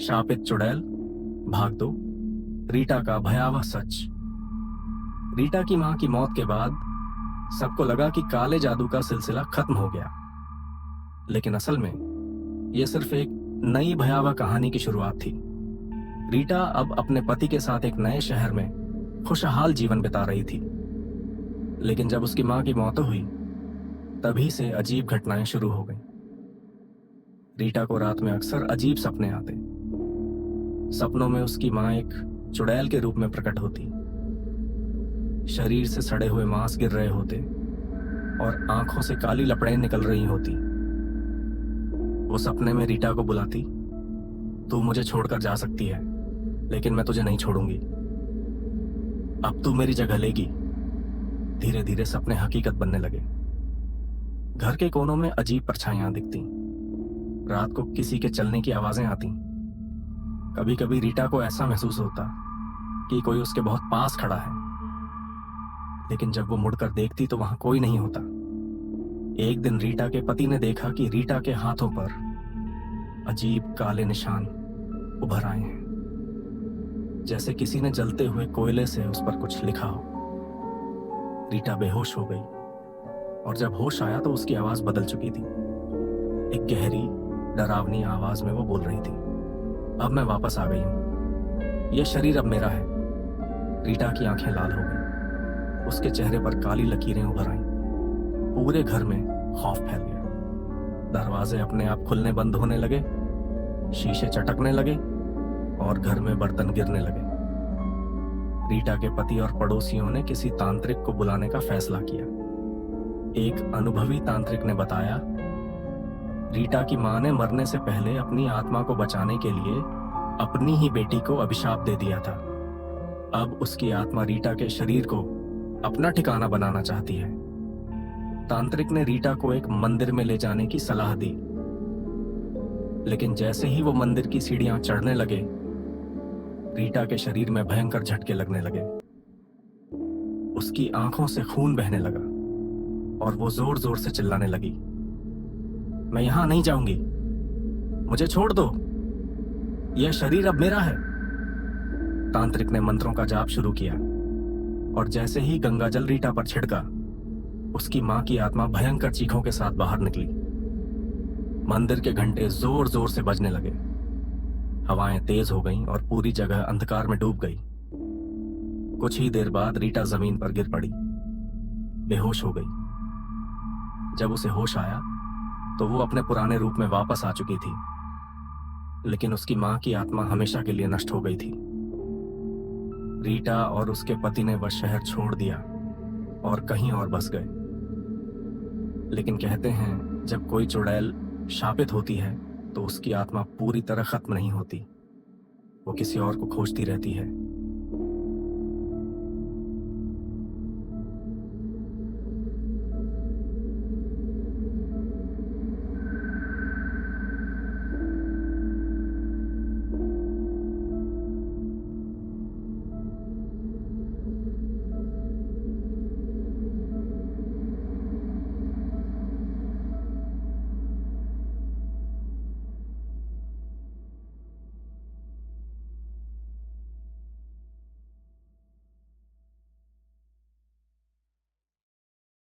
शापित चुड़ैल, भाग 2, रीटा का भयावह सच। रीटा की मां की मौत के बाद सबको लगा कि काले जादू का सिलसिला खत्म हो गया, लेकिन असल में यह सिर्फ एक नई भयावह कहानी की शुरुआत थी। रीटा अब अपने पति के साथ एक नए शहर में खुशहाल जीवन बिता रही थी, लेकिन जब उसकी मां की मौत हुई तभी से अजीब घटनाएं शुरू हो गईं। रीटा को रात में अक्सर अजीब सपने आते। सपनों में उसकी मां एक चुड़ैल के रूप में प्रकट होती, शरीर से सड़े हुए मांस गिर रहे होते और आंखों से काली लपड़ें निकल रही होती। वो सपने में रीटा को बुलाती, तू मुझे छोड़कर जा सकती है, लेकिन मैं तुझे नहीं छोड़ूंगी। अब तू मेरी जगह लेगी। धीरे धीरे सपने हकीकत बनने लगे। घर के कोनों में अजीब परछाइयां दिखती। रात को किसी के चलने की आवाजें आती। कभी कभी रीटा को ऐसा महसूस होता कि कोई उसके बहुत पास खड़ा है, लेकिन जब वो मुड़कर देखती तो वहां कोई नहीं होता। एक दिन रीटा के पति ने देखा कि रीटा के हाथों पर अजीब काले निशान उभर आए हैं, जैसे किसी ने जलते हुए कोयले से उस पर कुछ लिखा हो। रीटा बेहोश हो गई और जब होश आया तो उसकी आवाज बदल चुकी थी। एक गहरी डरावनी आवाज में वो बोल रही थी, अब मैं वापस आ गई हूं, यह शरीर अब मेरा है। रीटा की आंखें लाल हो गई, उसके चेहरे पर काली लकीरें उभर आईं। पूरे घर में खौफ फैल गया। दरवाजे अपने आप खुलने बंद होने लगे, शीशे चटकने लगे और घर में बर्तन गिरने लगे। रीटा के पति और पड़ोसियों ने किसी तांत्रिक को बुलाने का फैसला किया। एक अनुभवी तांत्रिक ने बताया, रीटा की मां ने मरने से पहले अपनी आत्मा को बचाने के लिए अपनी ही बेटी को अभिशाप दे दिया था। अब उसकी आत्मा रीटा के शरीर को अपना ठिकाना बनाना चाहती है। तांत्रिक ने रीटा को एक मंदिर में ले जाने की सलाह दी, लेकिन जैसे ही वो मंदिर की सीढ़ियां चढ़ने लगे, रीटा के शरीर में भयंकर झटके लगने लगे। उसकी आंखों से खून बहने लगा और वो जोर जोर से चिल्लाने लगी, मैं यहां नहीं जाऊंगी, मुझे छोड़ दो, यह शरीर अब मेरा है। तांत्रिक ने मंत्रों का जाप शुरू किया और जैसे ही गंगाजल रीटा पर छिड़का, उसकी मां की आत्मा भयंकर चीखों के साथ बाहर निकली। मंदिर के घंटे जोर जोर से बजने लगे। हवाएं तेज हो गईं और पूरी जगह अंधकार में डूब गई। कुछ ही देर बाद रीटा जमीन पर गिर पड़ी, बेहोश हो गई। जब उसे होश आया तो वो अपने पुराने रूप में वापस आ चुकी थी, लेकिन उसकी मां की आत्मा हमेशा के लिए नष्ट हो गई थी। रीटा और उसके पति ने वह शहर छोड़ दिया और कहीं और बस गए। लेकिन कहते हैं, जब कोई चुड़ैल शापित होती है तो उसकी आत्मा पूरी तरह खत्म नहीं होती, वो किसी और को खोजती रहती है।